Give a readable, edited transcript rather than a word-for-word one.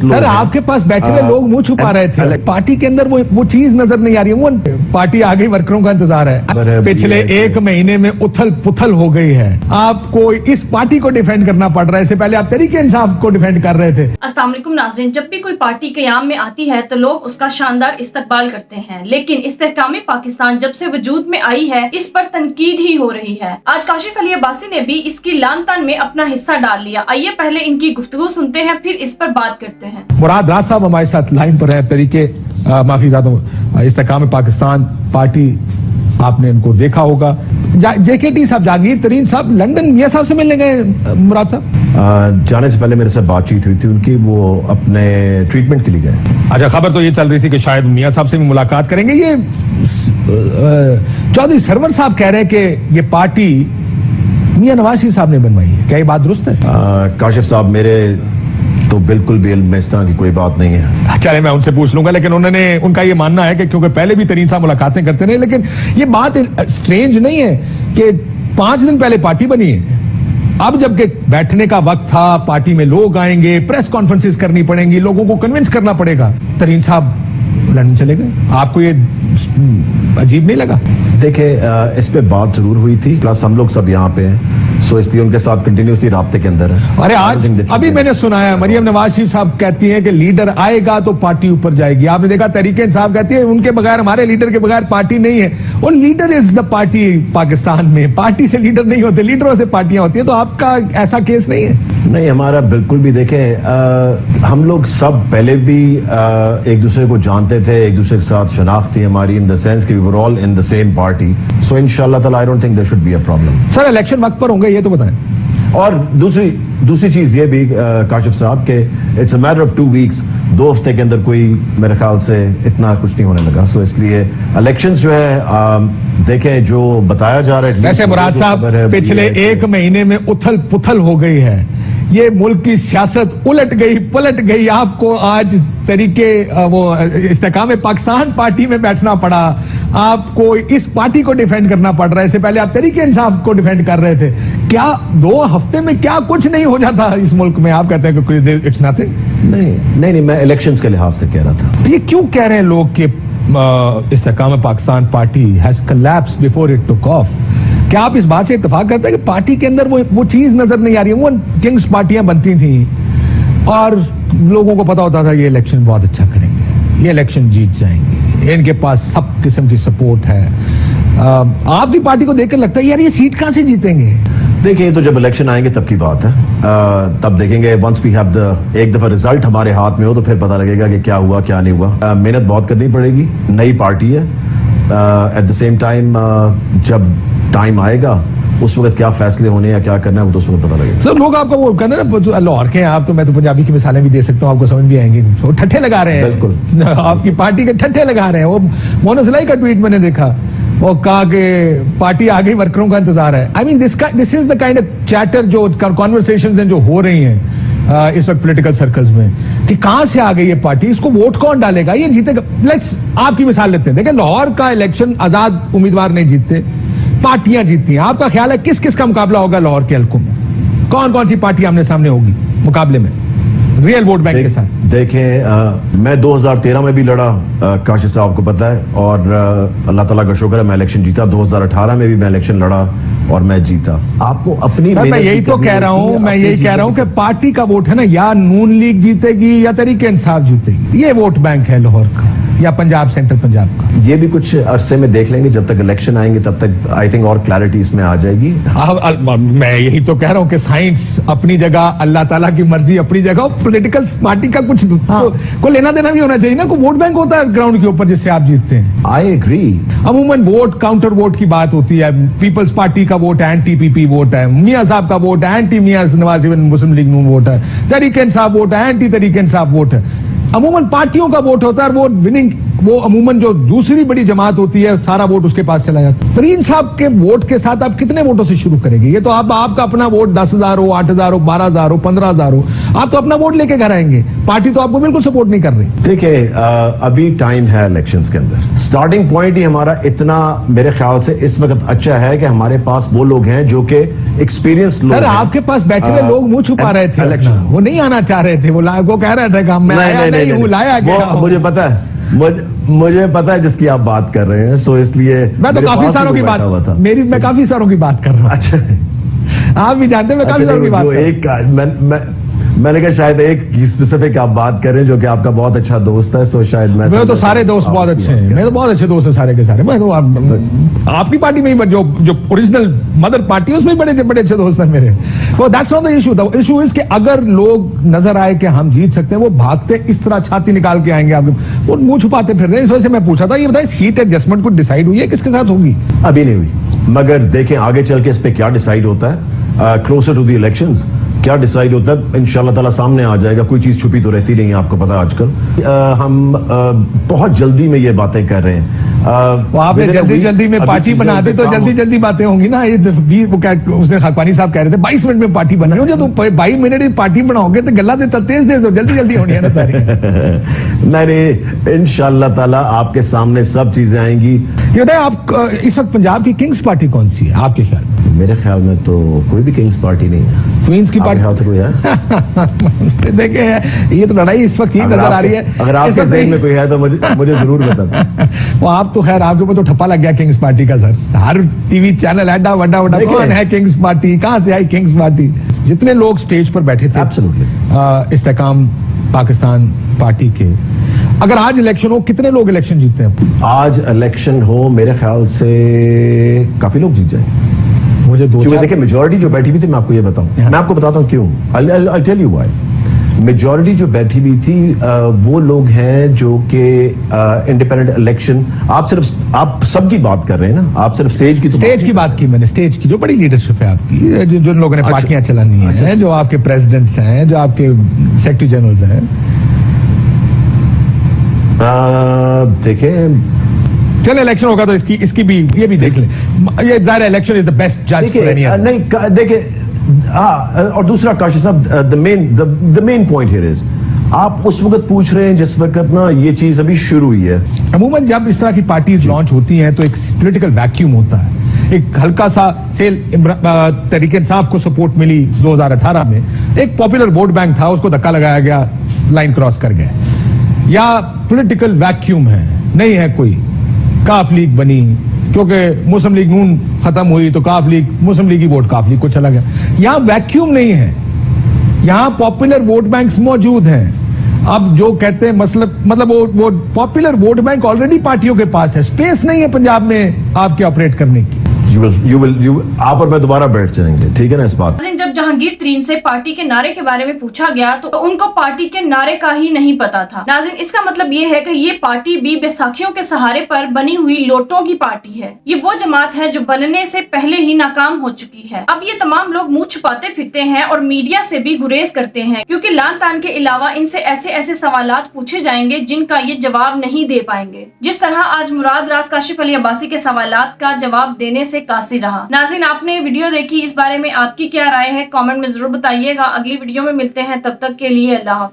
Sir आपके पास बैठे हुए लोग मुंह छुपा रहे थे, पार्टी के अंदर वो चीज नजर नहीं आ रही है। वो पार्टी आ गई, वर्करों का इंतजार है। पिछले एक महीने में उथल पुथल हो गई है। आपको इस पार्टी को डिफेंड करना पड़ रहा है। इससे पहले आप तरीके इंसाफ को डिफेंड कर रहे थे। अस्सलाम वालेकुम नाज़रीन, जब भी कोई पार्टी क़याम में आती है तो लोग उसका शानदार इस्तकबाल करते हैं, लेकिन इस्तेहकाम पाकिस्तान जब से वजूद में आई है इस पर तनकीद ही हो रही है। आज काशिफ अली अब्बासी ने भी इसकी लान तान में अपना हिस्सा डाल लिया। आइए पहले इनकी गुफ्तगू सुनते हैं, फिर इस पर बात करते हैं। मुराद राज साहब हमारे साथ लाइन पर है। तरीके माफी चाहता हूँ, इस्तेहकाम पाकिस्तान पार्टी, आपने इनको देखा होगा। जेकेटी साहब, जागीर तरीन साहब लंदन मियां साहब से मिलने गए। मुराद साहब जाने से पहले मेरे से बातचीत हुई थी उनकी, वो अपने ट्रीटमेंट के लिए गए। अच्छा, खबर तो ये चल रही थी कि शायद मियां साहब से भी मुलाकात करेंगे। ये चौधरी सरवर साहब कह रहे हैं कि ये पार्टी मियां नवाज शरीफ साहब ने बनवाई है। क्या ये बात दुरुस्त है? काशिफ साहब, मेरे तो बिल्कुल भी इल्म में इस तरह की कोई बात नहीं है। चले, मैं उनसे पूछ लूंगा, लेकिन उनका ये मानना है कि क्योंकि पहले भी तरीन साहब मुलाकातें करते रहे, लेकिन ये बात स्ट्रेंज नहीं है कि 5 दिन पहले पार्टी बनी है। अब जबकि बैठने का वक्त था, पार्टी में लोग आएंगे, प्रेस कॉन्फ्रेंसेस करनी पड़ेंगी, लोगों को कन्विंस करना पड़ेगा, तरीन साहब लंदन चले गए। आपको ये अजीब नहीं लगा? देखिए, इस पे बात जरूर हुई थी, प्लस हम लोग सब यहाँ पे हैं, सो इसलिए उनके साथ कंटिन्यूसली राब्ते के अंदर है। अरे आज अभी मैंने सुना है मरियम नवाज शरीफ साहब कहती हैं कि लीडर आएगा तो पार्टी ऊपर जाएगी। आपने देखा तरीके साहब कहती है उनके बगैर, हमारे लीडर के बगैर पार्टी नहीं है। और leader is the party. Pakistan में पार्टी से लीडर नहीं होते, लीडरों से पार्टियां होती है। तो आपका ऐसा केस नहीं है? नहीं, हमारा बिल्कुल भी। देखें, हम लोग सब पहले भी एक दूसरे को जानते थे, एक दूसरे के साथ शनाख्त थी हमारी, इन द सेंस कि we were all in the same party. So इंशाल्लाह ताला I don't think there should be a problem. Sir election वक्त पर होंगे, ये तो बताएं। और दूसरी चीज ये भी काशिफ साहब के it's a matter of 2 weeks, 2 हफ्ते के अंदर कोई मेरे ख्याल से इतना कुछ नहीं होने लगा। सो इसलिए इलेक्शंस जो है, देखें जो बताया जा रहा है। वैसे मुराद साहब, पिछले एक महीने में उथल पुथल हो गई है। ये मुल्क की सियासत उलट गई, पलट गई। आपको आज तरीके वो इस्तेहकाम पाकिस्तान पार्टी में बैठना पड़ा। आपको इस पार्टी को डिफेंड करना पड़ रहा है। इससे पहले आप तरीके इंसाफ को डिफेंड कर रहे थे। क्या 2 हफ्ते में क्या कुछ नहीं हो जाता इस मुल्क में? आप कहते हैं कि इट्स नथिंग। नहीं, मैं इलेक्शंस के लिहाज से कह रहा था। ये क्यों कह रहे हैं लोग कि Istehkam Pakistan party has collapsed before it took off? क्या आप इस बात से इत्तेफाक करते हैं कि पार्टी के अंदर वो चीज नजर नहीं आ रही है? वो किंग्स पार्टियां बनती थी और लोगों को पता होता था ये इलेक्शन बहुत अच्छा करेंगे, ये इलेक्शन जीत जाएंगे, इनके पास सब किस्म की सपोर्ट है। आपकी पार्टी को देखकर लगता है यार ये सीट कहां से जीतेंगे? देखिए, तो जब इलेक्शन आएंगे तब की बात है, तब देखेंगे। वंस वी हैव द एक दफा रिजल्ट हमारे हाथ में हो तो फिर पता लगेगा कि क्या हुआ क्या नहीं हुआ। मेहनत बहुत करनी पड़ेगी, नई पार्टी है। एट द सेम टाइम जब टाइम आएगा उस वक्त क्या फैसले होने या क्या करना है वो तो उस वक्त पता लगेगा। सर लोग आपको वो कहते हैं ना, लाहौर के हैं आप, तो मैं तो पंजाबी की मिसालें भी दे सकता हूँ, आपको समझ भी आएंगी। वो ठट्ठे लगा रहे हैं, बिल्कुल आपकी पार्टी के ठट्ठे लगा रहे हैं। वो मोनसलाई का ट्वीट मैंने देखा, वो कहा कि पार्टी आ गई, वर्करों का इंतजार है। I mean this is the kind of chatter जो कॉन्वर्सेशंस हैं जो हो रही हैं इस वक्त पॉलिटिकल सर्कल्स में, कि कहां से आ गई ये पार्टी, इसको वोट कौन डालेगा, ये जीतेगा। लेट्स आपकी मिसाल लेते हैं। देखिए, लाहौर का इलेक्शन आजाद उम्मीदवार नहीं जीतते, पार्टियां जीतती हैं। आपका ख्याल है किस किस का मुकाबला होगा लाहौर के हल्कों में? कौन कौन सी पार्टी आमने सामने होगी मुकाबले में रियल वोट बैंक के साथ? देखें, मैं 2013 में भी लड़ा, काशिफ साहब को पता है, और अल्लाह ताला का शुक्र है मैं इलेक्शन जीता। 2018 में भी मैं इलेक्शन लड़ा और मैं जीता। आपको अपनी मैं यही तो कह रहा हूं, मैं यही कह रहा हूं कि पार्टी का वोट है ना, या नून लीग जीतेगी या तरीके इंसाफ जीतेगी। ये वोट बैंक है लाहौर का या पंजाब, सेंट्रल पंजाब का। ये भी कुछ अरसे में देख लेंगे, जब तक इलेक्शन आएंगे तब तक आई थिंक और क्लैरिटी इसमें आ जाएगी। मैं यही तो कह रहा हूं कि साइंस अपनी जगह, अल्लाह ताला की मर्जी अपनी जगह, पॉलिटिकल पार्टी का कुछ को लेना देना भी होना चाहिए ना। को वोट बैंक होता है ग्राउंड के ऊपर जिससे आप जीतते हैं। I agree. अमूमन वोट काउंटर वोट की बात होती है। पीपल्स पार्टी का वोट एंटी पीपी वोट है, मियां साहब का vote anti Mian Nawaz Muslim League Noon vote है, तरीके इंसाफ वोट है, एंटी तरीके इंसाफ वोट है। अमूमन पार्टियों का वोट होता है और वो विनिंग वो अमूमन जो दूसरी बड़ी जमात होती है सारा वोट उसके पास चला जाता है। तरीन साहब के वोट के साथ आप कितने वोटों से शुरू करेंगे? ये तो आपका अपना वोट 10,000 हो, 8,000 हो, 12,000 हो, 15,000 हो, आप तो अपना वोट लेके घर आएंगे। पार्टी तो आपको बिल्कुल सपोर्ट नहीं कर रही। देखिए अभी टाइम है इलेक्शंस के अंदर। स्टार्टिंग पॉइंट ही हमारा इतना मेरे ख्याल से इस वक्त अच्छा है कि हमारे पास वो लोग हैं जो कि एक्सपीरियंस लोग सर, हैं। आपके पास बैठे हुए लोग मुंह छुपा रहे थे अपना। वो नहीं आना चाह रहे थे, वो कह रहे थे काम में आया नहीं हूं, लाया गया। मुझे पता है, मुझे पता है जिसकी आप बात कर रहे हैं, सो इसलिए मैं तो काफी सारों की बात मैं काफी सारों की बात कर रहा हूँ। अच्छा, आप भी जानते हैं मैं काफी सारों की बात कर रहा हूँ। मैंने कहा शायद एक स्पेसिफिक आप बात कर रहे हैं जो कि आपका बहुत अच्छा दोस्त है, सो शायद मैं तो सारे दोस्त बहुत अच्छे हैं, मेरे तो बहुत अच्छे दोस्त हैं सारे के सारे। मैं तो आपकी पार्टी में ही जो ओरिजिनल मदर पार्टी है उसमें बड़े अच्छे दोस्त हैं मेरे। वो that's not the issue. The issue is कि अगर लोग नजर आए कि हम जीत सकते हैं, वो भागते इस तरह छाती निकाल के आएंगे आपके, वो मुंह छुपाते फिर रहे। इस वजह से मैं पूछा था, ये बताइए सीट एडजस्टमेंट कुछ डिसाइड हुई है, किसके साथ होगी? अभी नहीं हुई, मगर देखें आगे चल के इस पे क्या डिसाइड होता है, क्लोजर टू द इलेक्शंस क्या डिसाइड होता है इंशाल्लाह ताला सामने आ जाएगा। कोई चीज छुपी तो रहती नहीं है, आपको पता है आजकल। हम बहुत जल्दी में ये बातें कर रहे हैं। वो आपने जल्दी में पार्टी बना दे तो जल्दी बातें होंगी ना। ये वो क्या उसने खाकवानी साहब कह रहे थे 22 मिनट में पार्टी बना, जब 22 मिनट में पार्टी बनाओगे तो गला देता तेज जल्दी होनी है ना सारी। नहीं, इंशाल्लाह ताला आपके सामने सब चीजें आएंगी। ये बताए आप इस वक्त पंजाब की किंग्स पार्टी कौन सी है आपके ख्याल में? मेरे ख्याल में तो कोई भी किंग्स पार्टी नहीं है। क्वींस की पार्टी ख्याल से कोई है? देखिए ये तो लड़ाई इस वक्त ये नजर आ रही है। अगर आपके ज़हन में कोई है तो मुझे जरूर बता। वो आप तो खैर आपके ऊपर तो ठप्पा लग गया किंग्स पार्टी का सर। हर टीवी चैनल अड्डा वड्डा कौन है किंग्स पार्टी, कहां से आई किंग्स पार्टी? जितने लोग स्टेज पर बैठे थे एब्सोल्युटली इस्तेकाम पाकिस्तान पार्टी के, अगर आज इलेक्शन हो कितने लोग इलेक्शन जीतते हैं? आज इलेक्शन हो मेरे ख्याल से काफी लोग जीत जाएंगे। मुझे क्योंकि देखिए मेजॉरिटी जो बैठी हुई थी, मैं आपको ये बताऊं, मैं आपको बताता हूं क्यों। I'll tell you why। Majority जो बैठी हुई थी वो लोग हैं जो कि इंडिपेंडेंट इलेक्शन, आप सबकी बात कर रहे हैं ना, आप सिर्फ स्टेज की बात की मैंने, स्टेज की जो बड़ी लीडरशिप है आपकी, जो लोगों ने पार्टियां चलानी है, जो आपके प्रेसिडेंट्स हैं, जो आपके सेक्रेटरी जनरल्स हैं। देखें चलो इलेक्शन होगा तो इसकी भी ये भी देख लें। ये जाहिर इलेक्शन इज द बेस्ट जज फॉर एनी। नहीं देखिए, और दूसरा काशिफ साहब, the main point here is, आप उस वक्त पूछ रहे हैं जिस वक्त ना ये चीज अभी शुरू हुई है। अमूमन जब इस तरह की पार्टीज लॉन्च होती हैं तो एक पॉलिटिकल वैक्यूम होता है। एक हल्का सा सेल तहरीक इंसाफ को सपोर्ट मिली 2018 में, एक पॉपुलर वोट बैंक था, उसको धक्का लगाया गया, लाइन क्रॉस कर गए। या पॉलिटिकल वैक्यूम है, नहीं है कोई, काफ लीग बनी क्योंकि मुस्लिम लीग नून खत्म हुई तो काफ लीग, मुस्लिम लीग की वोट काफ लीग को चला गया। यहां वैक्यूम नहीं है, यहां पॉपुलर वोट बैंक्स मौजूद हैं। अब जो कहते हैं मतलब वो पॉपुलर वोट बैंक ऑलरेडी पार्टियों के पास है, स्पेस नहीं है पंजाब में आपके ऑपरेट करने की। आप और मैं दोबारा बैठ जाएंगे, ठीक है ना इस बात। जब जहांगीर तरीन से पार्टी के नारे के बारे में पूछा गया तो उनको पार्टी के नारे का ही नहीं पता था। नाज़रीन, इसका मतलब ये है कि ये पार्टी भी बैसाखियों के सहारे पर बनी हुई लोटों की पार्टी है। ये वो जमात है जो बनने से पहले ही नाकाम हो चुकी है। अब ये तमाम लोग मुंह छुपाते फिरते हैं और मीडिया से भी गुरेज करते हैं, क्योंकि लान तान के अलावा इनसे ऐसे सवालात पूछे जाएंगे जिनका ये जवाब नहीं दे पाएंगे। जिस तरह आज मुराद राज काशिफ अली अब्बासी के सवालात का जवाब देने से कासिर रहा। नाज़रीन, आपने वीडियो देखी, इस बारे में आपकी क्या राय है कमेंट में जरूर बताइएगा। अगली वीडियो में मिलते हैं, तब तक के लिए अल्लाह हाफ़िज़।